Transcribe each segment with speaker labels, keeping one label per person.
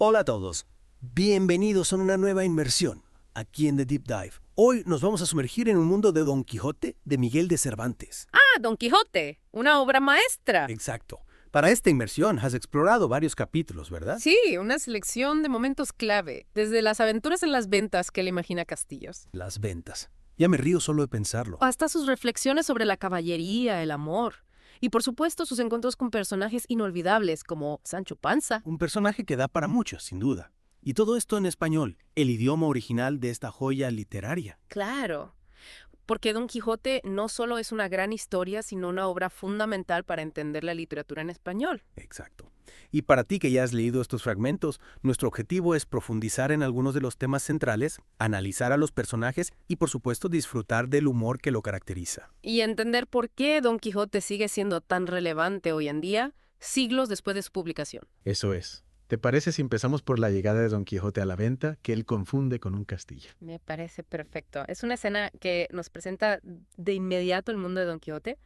Speaker 1: Hola a todos, bienvenidos a una nueva inmersión aquí en The Deep Dive. Hoy nos vamos a sumergir en un mundo de Don Quijote de Miguel de Cervantes.
Speaker 2: Ah, Don Quijote, una obra maestra.
Speaker 1: Exacto. Para esta inmersión has explorado varios capítulos, ¿verdad?
Speaker 2: Sí, una selección de momentos clave, desde las aventuras en las ventas que le imagina Castillos,
Speaker 1: Las ventas. Ya me río solo de pensarlo.
Speaker 2: hasta sus reflexiones sobre la caballería, el amor, y por supuesto sus encuentros con personajes inolvidables como Sancho Panza.
Speaker 1: Un personaje que da para mucho, sin duda. Y todo esto en español, el idioma original de esta joya literaria.
Speaker 2: Claro, porque Don Quijote no solo es una gran historia, sino una obra fundamental para entender la literatura en español.
Speaker 1: Exacto. Y para ti que ya has leído estos fragmentos, nuestro objetivo es profundizar en algunos de los temas centrales, analizar a los personajes y por supuesto disfrutar del humor que lo caracteriza.
Speaker 2: Y entender por qué Don Quijote sigue siendo tan relevante hoy en día, siglos después de su publicación.
Speaker 3: Eso es. ¿Te parece si empezamos por la llegada de Don Quijote a la venta, que él confunde con un castillo?
Speaker 2: Me parece perfecto. Es una escena que nos presenta de inmediato el mundo de Don Quijote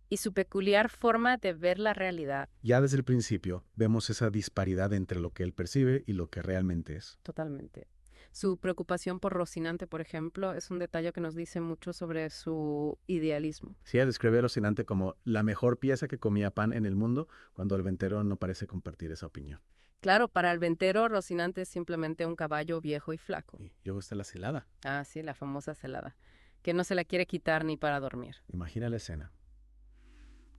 Speaker 2: y su peculiar forma de ver la realidad.
Speaker 3: Ya desde el principio vemos esa disparidad entre lo que él percibe y lo que realmente es.
Speaker 2: Totalmente. Su preocupación por Rocinante, por ejemplo, es un detalle que nos dice mucho sobre su idealismo.
Speaker 3: Sí, ella describe a Rocinante como la mejor pieza que comía pan en el mundo, cuando el ventero no parece compartir esa opinión.
Speaker 2: Claro, para el ventero, Rocinante es simplemente un caballo viejo y flaco.
Speaker 3: Y luego está la celada.
Speaker 2: Ah, sí, la famosa celada, que no se la quiere quitar ni para dormir.
Speaker 3: Imagina la escena.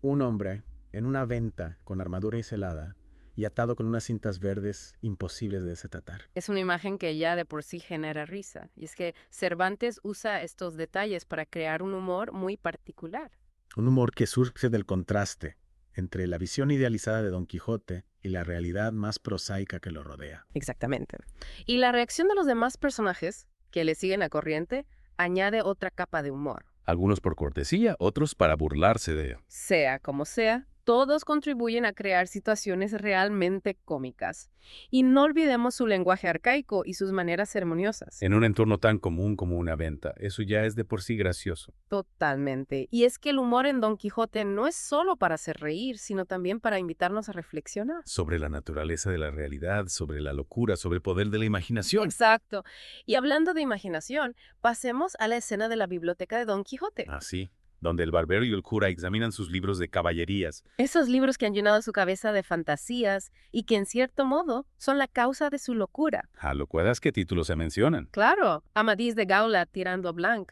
Speaker 3: Un hombre en una venta con armadura y celada y atado con unas cintas verdes imposibles de desatar.
Speaker 2: Es una imagen que ya de por sí genera risa. Y es que Cervantes usa estos detalles para crear un humor muy particular.
Speaker 3: Un humor que surge del contraste entre la visión idealizada de Don Quijote y la realidad más prosaica que lo rodea.
Speaker 2: Exactamente. Y la reacción de los demás personajes, que le siguen a corriente, añade otra capa de humor.
Speaker 4: Algunos por cortesía, otros para burlarse de...
Speaker 2: Sea como sea, todos contribuyen a crear situaciones realmente cómicas. Y no olvidemos su lenguaje arcaico y sus maneras ceremoniosas.
Speaker 4: En un entorno tan común como una venta, eso ya es de por sí gracioso.
Speaker 2: Totalmente. Y es que el humor en Don Quijote no es solo para hacer reír, sino también para invitarnos a reflexionar.
Speaker 4: Sobre la naturaleza de la realidad, sobre la locura, sobre el poder de la imaginación.
Speaker 2: Exacto. Y hablando de imaginación, pasemos a la escena de la biblioteca de Don Quijote.
Speaker 4: Así, donde el barbero y el cura examinan sus libros de caballerías.
Speaker 2: Esos libros que han llenado su cabeza de fantasías y que en cierto modo son la causa de su locura.
Speaker 4: A locuadas qué títulos se mencionan.
Speaker 2: Claro, Amadís de Gaula tirando a Blanc.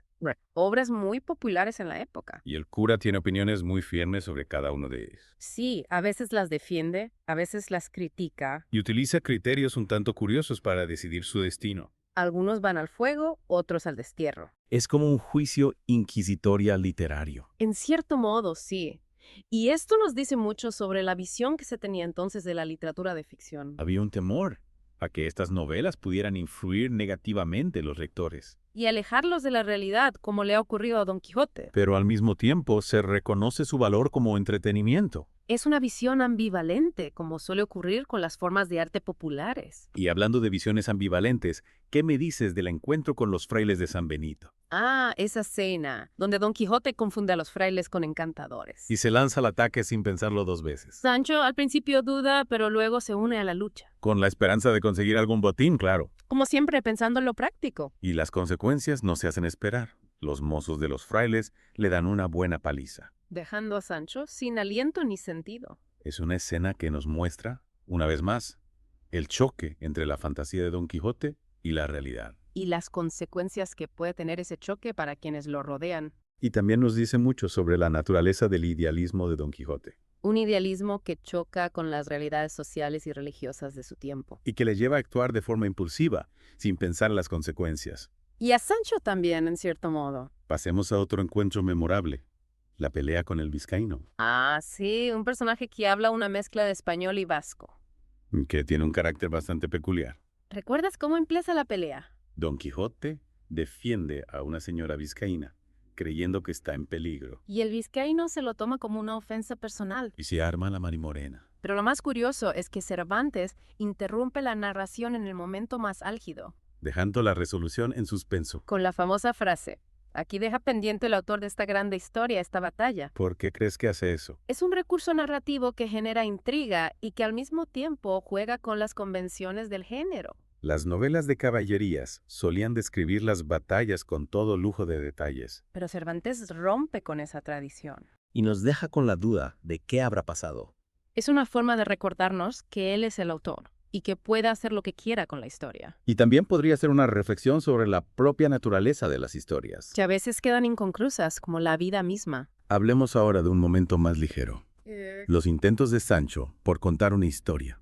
Speaker 2: Obras muy populares en la época.
Speaker 4: Y el cura tiene opiniones muy firmes sobre cada uno de ellos.
Speaker 2: Sí, a veces las defiende, a veces las critica.
Speaker 4: Y utiliza criterios un tanto curiosos para decidir su destino.
Speaker 2: Algunos van al fuego, otros al destierro.
Speaker 4: Es como un juicio inquisitorial literario.
Speaker 2: En cierto modo, sí. Y esto nos dice mucho sobre la visión que se tenía entonces de la literatura de ficción.
Speaker 4: Había un temor a que estas novelas pudieran influir negativamente en los lectores.
Speaker 2: Y alejarlos de la realidad, como le ha ocurrido a Don Quijote.
Speaker 4: Pero al mismo tiempo se reconoce su valor como entretenimiento.
Speaker 2: Es una visión ambivalente, como suele ocurrir con las formas de arte populares.
Speaker 4: Y hablando de visiones ambivalentes, ¿qué me dices del encuentro con los frailes de San Benito?
Speaker 2: Ah, esa escena, donde Don Quijote confunde a los frailes con encantadores.
Speaker 4: Y se lanza al ataque sin pensarlo dos veces.
Speaker 2: Sancho al principio duda, pero luego se une a la lucha.
Speaker 4: Con la esperanza de conseguir algún botín, claro.
Speaker 2: Como siempre, pensando en lo práctico.
Speaker 4: Y las consecuencias no se hacen esperar. Los mozos de los frailes le dan una buena paliza.
Speaker 2: Dejando a Sancho sin aliento ni sentido.
Speaker 4: Es una escena que nos muestra, una vez más, el choque entre la fantasía de Don Quijote y la realidad.
Speaker 2: Y las consecuencias que puede tener ese choque para quienes lo rodean.
Speaker 4: Y también nos dice mucho sobre la naturaleza del idealismo de Don Quijote.
Speaker 2: Un idealismo que choca con las realidades sociales y religiosas de su tiempo.
Speaker 4: Y que le lleva a actuar de forma impulsiva, sin pensar en las consecuencias.
Speaker 2: Y a Sancho también, en cierto modo.
Speaker 4: Pasemos a otro encuentro memorable, la pelea con el vizcaíno,
Speaker 2: Ah, sí, un personaje que habla una mezcla de español y vasco.
Speaker 4: que tiene un carácter bastante peculiar.
Speaker 2: ¿Recuerdas cómo empieza la pelea?
Speaker 4: Don Quijote defiende a una señora vizcaína, creyendo que está en peligro,
Speaker 2: Y el vizcaíno se lo toma como una ofensa personal.
Speaker 4: y se arma la marimorena.
Speaker 2: Pero lo más curioso es que Cervantes interrumpe la narración en el momento más álgido,
Speaker 4: Dejando la resolución en suspenso.
Speaker 2: con la famosa frase, Aquí deja pendiente el autor de esta grande historia, esta batalla.
Speaker 4: ¿Por qué crees que hace eso?
Speaker 2: Es un recurso narrativo que genera intriga y que al mismo tiempo juega con las convenciones del género.
Speaker 4: Las novelas de caballerías solían describir las batallas con todo lujo de detalles.
Speaker 2: Pero Cervantes rompe con esa tradición.
Speaker 1: Y nos deja con la duda de qué habrá pasado.
Speaker 2: Es una forma de recordarnos que él es el autor y que puede hacer lo que quiera con la historia,
Speaker 4: Y también podría ser una reflexión sobre la propia naturaleza de las historias.
Speaker 2: que a veces quedan inconclusas, como la vida misma.
Speaker 4: Hablemos ahora de un momento más ligero. Los intentos de Sancho por contar una historia.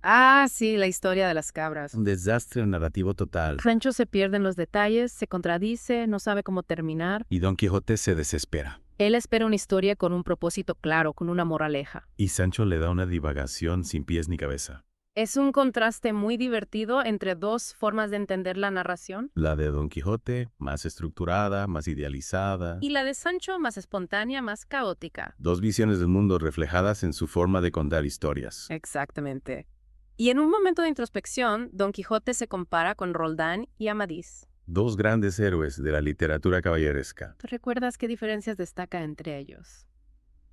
Speaker 2: Ah, sí, la historia de las cabras.
Speaker 1: Un desastre narrativo total.
Speaker 2: Sancho se pierde en los detalles, se contradice, no sabe cómo terminar.
Speaker 4: Y Don Quijote se desespera.
Speaker 2: Él espera una historia con un propósito claro, con una moraleja.
Speaker 4: Y Sancho le da una divagación sin pies ni cabeza.
Speaker 2: Es un contraste muy divertido entre dos formas de entender la narración,
Speaker 4: La de Don Quijote, más estructurada, más idealizada.
Speaker 2: y la de Sancho, más espontánea, más caótica.
Speaker 4: Dos visiones del mundo reflejadas en su forma de contar historias.
Speaker 2: Exactamente. Y en un momento de introspección, Don Quijote se compara con Roldán y Amadís.
Speaker 4: Dos grandes héroes de la literatura caballeresca.
Speaker 2: ¿Tú recuerdas qué diferencias destaca entre ellos?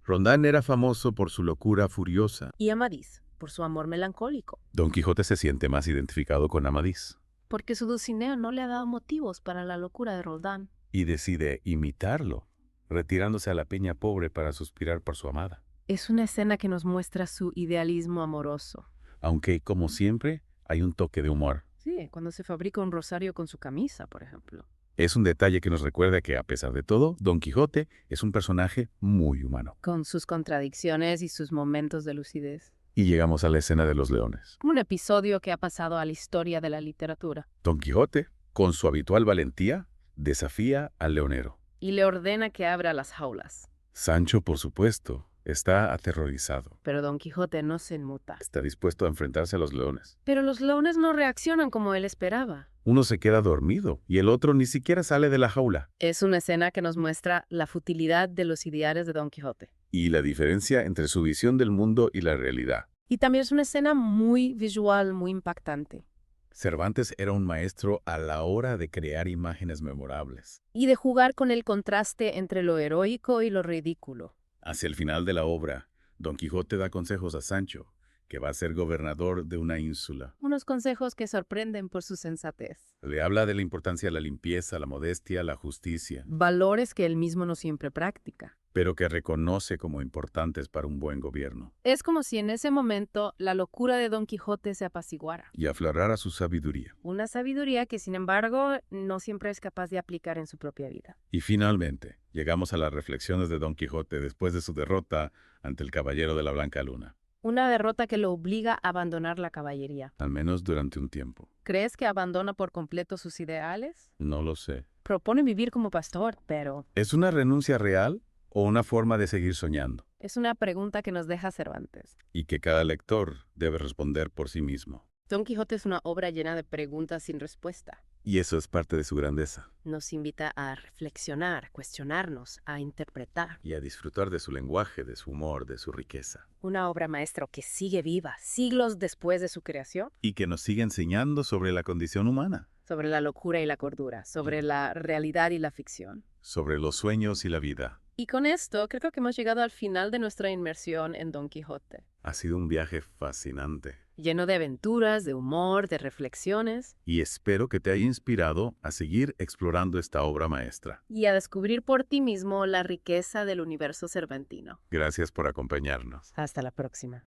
Speaker 4: Rondán era famoso por su locura furiosa.
Speaker 2: Y Amadís, por su amor melancólico.
Speaker 4: Don Quijote se siente más identificado con Amadís
Speaker 2: Porque su Dulcinea no le ha dado motivos para la locura de Roldán.
Speaker 4: y decide imitarlo, retirándose a la peña pobre para suspirar por su amada.
Speaker 2: Es una escena que nos muestra su idealismo amoroso.
Speaker 4: Aunque, como siempre, hay un toque de humor.
Speaker 2: Sí, cuando se fabrica un rosario con su camisa, por ejemplo.
Speaker 4: Es un detalle que nos recuerda que, a pesar de todo, Don Quijote es un personaje muy humano.
Speaker 2: Con sus contradicciones y sus momentos de lucidez.
Speaker 4: Y llegamos a la escena de los leones.
Speaker 2: Un episodio que ha pasado a la historia de la literatura.
Speaker 4: Don Quijote, con su habitual valentía, desafía al leonero.
Speaker 2: Y le ordena que abra las jaulas.
Speaker 4: Sancho, por supuesto, está aterrorizado.
Speaker 2: Pero Don Quijote no se inmuta.
Speaker 4: Está dispuesto a enfrentarse a los leones.
Speaker 2: Pero los leones no reaccionan como él esperaba.
Speaker 4: Uno se queda dormido y el otro ni siquiera sale de la jaula.
Speaker 2: Es una escena que nos muestra la futilidad de los ideales de Don Quijote.
Speaker 4: Y la diferencia entre su visión del mundo y la realidad.
Speaker 2: Y también es una escena muy visual, muy impactante.
Speaker 4: Cervantes era un maestro a la hora de crear imágenes memorables.
Speaker 2: Y de jugar con el contraste entre lo heroico y lo ridículo.
Speaker 4: Hacia el final de la obra, Don Quijote da consejos a Sancho, que va a ser gobernador de una ínsula.
Speaker 2: Unos consejos que sorprenden por su sensatez.
Speaker 4: Le habla de la importancia de la limpieza, la modestia, la justicia,
Speaker 2: Valores que él mismo no siempre practica.
Speaker 4: pero que reconoce como importantes para un buen gobierno.
Speaker 2: Es como si en ese momento la locura de Don Quijote se apaciguara.
Speaker 4: Y aflorara su sabiduría.
Speaker 2: Una sabiduría que, sin embargo, no siempre es capaz de aplicar en su propia vida.
Speaker 4: Y finalmente, llegamos a las reflexiones de Don Quijote después de su derrota ante el Caballero de la Blanca Luna,
Speaker 2: Una derrota que lo obliga a abandonar la caballería.
Speaker 4: al menos durante un tiempo.
Speaker 2: ¿Crees que abandona por completo sus ideales?
Speaker 4: No lo sé.
Speaker 2: Propone vivir como pastor, pero
Speaker 4: ¿Es una renuncia real o una forma de seguir soñando?
Speaker 2: es una pregunta que nos deja Cervantes.
Speaker 4: Y que cada lector debe responder por sí mismo.
Speaker 2: Don Quijote es una obra llena de preguntas sin respuesta.
Speaker 4: Y eso es parte de su grandeza.
Speaker 2: Nos invita a reflexionar, cuestionarnos, a interpretar.
Speaker 4: Y a disfrutar de su lenguaje, de su humor, de su riqueza.
Speaker 2: Una obra maestra que sigue viva siglos después de su creación,
Speaker 4: Y que nos sigue enseñando sobre la condición humana,
Speaker 2: sobre la locura y la cordura, sobre la realidad y la ficción.
Speaker 4: sobre los sueños y la vida.
Speaker 2: Y con esto creo que hemos llegado al final de nuestra inmersión en Don Quijote.
Speaker 4: Ha sido un viaje fascinante.
Speaker 2: Lleno de aventuras, de humor, de reflexiones,
Speaker 4: Y espero que te haya inspirado a seguir explorando esta obra maestra.
Speaker 2: y a descubrir por ti mismo la riqueza del universo cervantino.
Speaker 4: Gracias por acompañarnos.
Speaker 2: Hasta la próxima.